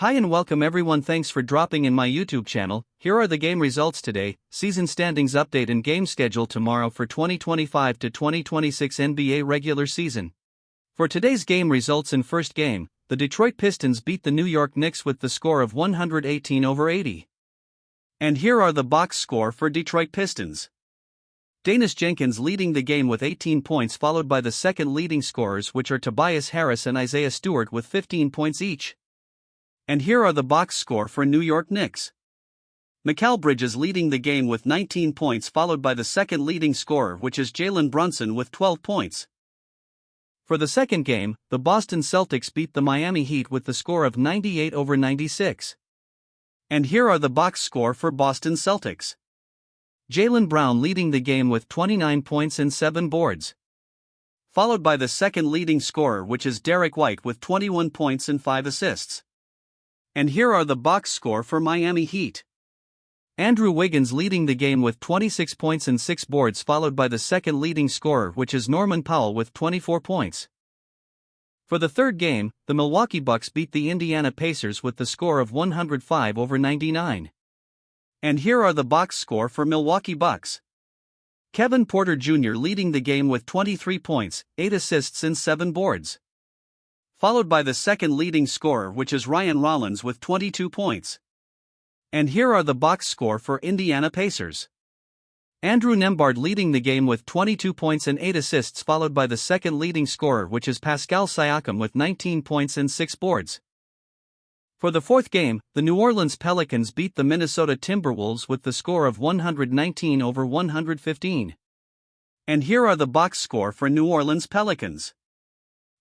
Hi and welcome everyone, thanks for dropping in my YouTube channel. Here are the game results today, season standings update and game schedule tomorrow for 2025 to 2026 NBA regular season. For today's game results in first game, the Detroit Pistons beat the New York Knicks with the score of 118-80. And here are the box score for Detroit Pistons. Danis Jenkins leading the game with 18 points, followed by the second leading scorers, which are Tobias Harris and Isaiah Stewart with 15 points each. And here are the box score for New York Knicks. Mikal Bridges leading the game with 19 points, followed by the second leading scorer, which is Jalen Brunson with 12 points. For the second game, the Boston Celtics beat the Miami Heat with the score of 98-96. And here are the box score for Boston Celtics. Jaylen Brown leading the game with 29 points and 7 boards. Followed by the second leading scorer, which is Derek White with 21 points and 5 assists. And here are the box score for Miami Heat. Andrew Wiggins leading the game with 26 points and 6 boards, followed by the second leading scorer, which is Norman Powell with 24 points. For the third game, the Milwaukee Bucks beat the Indiana Pacers with the score of 105-99. And here are the box score for Milwaukee Bucks. Kevin Porter Jr. leading the game with 23 points, 8 assists and 7 boards. Followed by the second leading scorer, which is Ryan Rollins with 22 points. And here are the box score for Indiana Pacers. Andrew Nembhard leading the game with 22 points and 8 assists, followed by the second leading scorer, which is Pascal Siakam with 19 points and 6 boards. For the fourth game, the New Orleans Pelicans beat the Minnesota Timberwolves with the score of 119-115. And here are the box score for New Orleans Pelicans.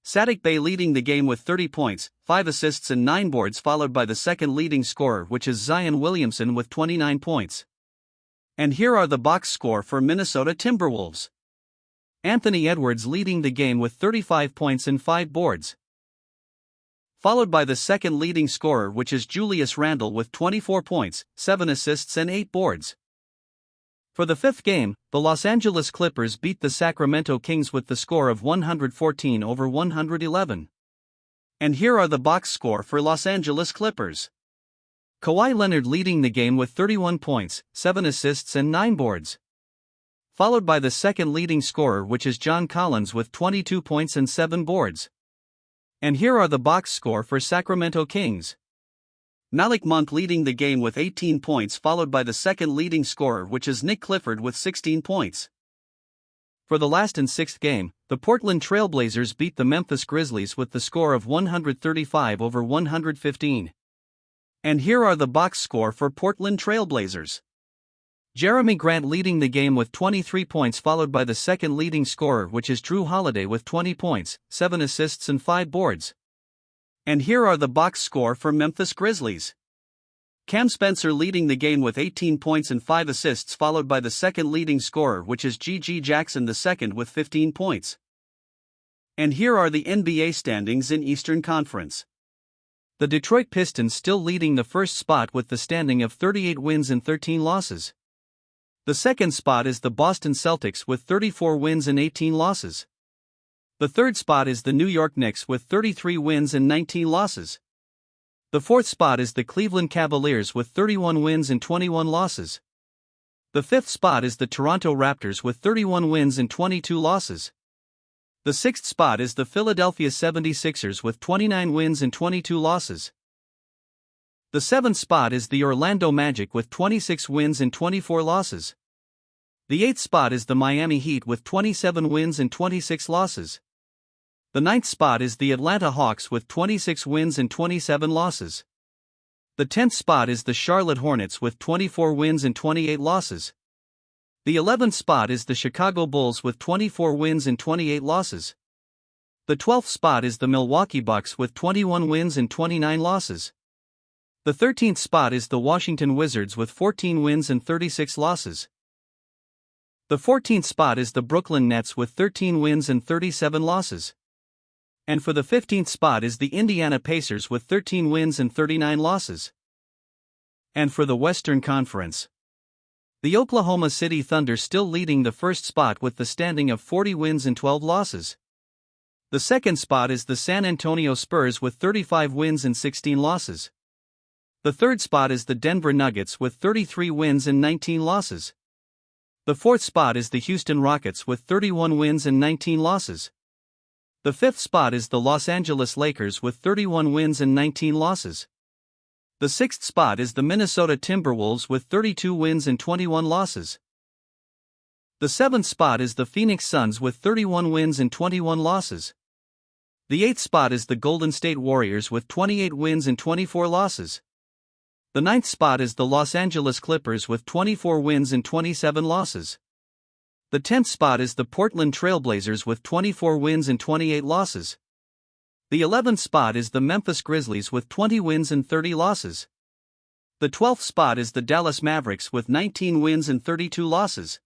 Saddiq Bey leading the game with 30 points, 5 assists and 9 boards, followed by the second leading scorer, which is Zion Williamson with 29 points. And here are the box score for Minnesota Timberwolves. Anthony Edwards leading the game with 35 points and 5 boards. Followed by the second leading scorer, which is Julius Randle with 24 points, 7 assists and 8 boards. For the fifth game, the Los Angeles Clippers beat the Sacramento Kings with the score of 114-111. And here are the box score for Los Angeles Clippers. Kawhi Leonard leading the game with 31 points, 7 assists and 9 boards. Followed by the second leading scorer, which is John Collins with 22 points and 7 boards. And here are the box score for Sacramento Kings. Malik Monk leading the game with 18 points, followed by the second leading scorer, which is Nick Clifford with 16 points. For the last and sixth game, the Portland Trail Blazers beat the Memphis Grizzlies with the score of 135-115. And here are the box score for Portland Trail Blazers. Jeremy Grant leading the game with 23 points, followed by the second leading scorer, which is Drew Holiday with 20 points, 7 assists and 5 boards. And here are the box score for Memphis Grizzlies. Cam Spencer leading the game with 18 points and 5 assists, followed by the second leading scorer, which is G.G. Jackson II with 15 points. And here are the NBA standings in Eastern Conference. The Detroit Pistons still leading the first spot with the standing of 38 wins and 13 losses. The second spot is the Boston Celtics with 34 wins and 18 losses. The third spot is the New York Knicks with 33 wins and 19 losses. The fourth spot is the Cleveland Cavaliers with 31 wins and 21 losses. The fifth spot is the Toronto Raptors with 31 wins and 22 losses. The sixth spot is the Philadelphia 76ers with 29 wins and 22 losses. The seventh spot is the Orlando Magic with 26 wins and 24 losses. The eighth spot is the Miami Heat with 27 wins and 26 losses. The ninth spot is the Atlanta Hawks with 26 wins and 27 losses. The 10th spot is the Charlotte Hornets with 24 wins and 28 losses. The 11th spot is the Chicago Bulls with 24 wins and 28 losses. The 12th spot is the Milwaukee Bucks with 21 wins and 29 losses. The 13th spot is the Washington Wizards with 14 wins and 36 losses. The 14th spot is the Brooklyn Nets with 13 wins and 37 losses. And for the 15th spot is the Indiana Pacers with 13 wins and 39 losses. And for the Western Conference, the Oklahoma City Thunder still leading the first spot with the standing of 40 wins and 12 losses. The second spot is the San Antonio Spurs with 35 wins and 16 losses. The third spot is the Denver Nuggets with 33 wins and 19 losses. The fourth spot is the Houston Rockets with 31 wins and 19 losses. The fifth spot is the Los Angeles Lakers with 31 wins and 19 losses. The sixth spot is the Minnesota Timberwolves with 32 wins and 21 losses. The seventh spot is the Phoenix Suns with 31 wins and 21 losses. The eighth spot is the Golden State Warriors with 28 wins and 24 losses. The ninth spot is the Los Angeles Clippers with 24 wins and 27 losses. The 10th spot is the Portland Trail Blazers with 24 wins and 28 losses. The 11th spot is the Memphis Grizzlies with 20 wins and 30 losses. The 12th spot is the Dallas Mavericks with 19 wins and 32 losses.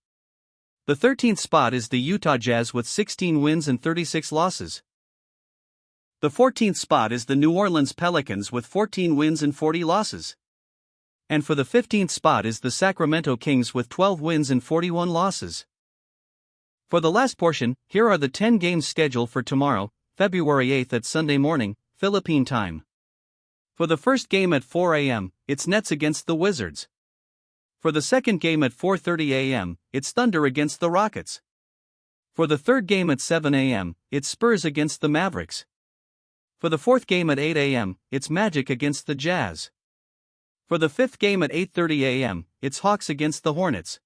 The 13th spot is the Utah Jazz with 16 wins and 36 losses. The 14th spot is the New Orleans Pelicans with 14 wins and 40 losses. And for the 15th spot is the Sacramento Kings with 12 wins and 41 losses. For the last portion, here are the 10 games scheduled for tomorrow, February 8th at Sunday morning, Philippine time. For the first game at 4 a.m., it's Nets against the Wizards. For the second game at 4:30 a.m., it's Thunder against the Rockets. For the third game at 7 a.m., it's Spurs against the Mavericks. For the fourth game at 8 a.m., it's Magic against the Jazz. For the fifth game at 8:30 a.m., it's Hawks against the Hornets.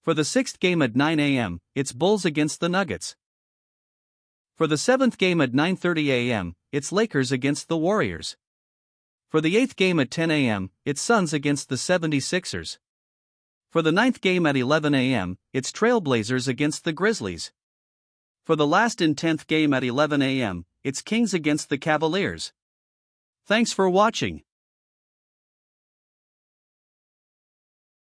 For the sixth game at 9 a.m., it's Bulls against the Nuggets. For the seventh game at 9:30 a.m., it's Lakers against the Warriors. For the eighth game at 10 a.m., it's Suns against the 76ers. For the ninth game at 11 a.m., it's Trailblazers against the Grizzlies. For the last and 10th game at 11 a.m., it's Kings against the Cavaliers. Thanks for watching.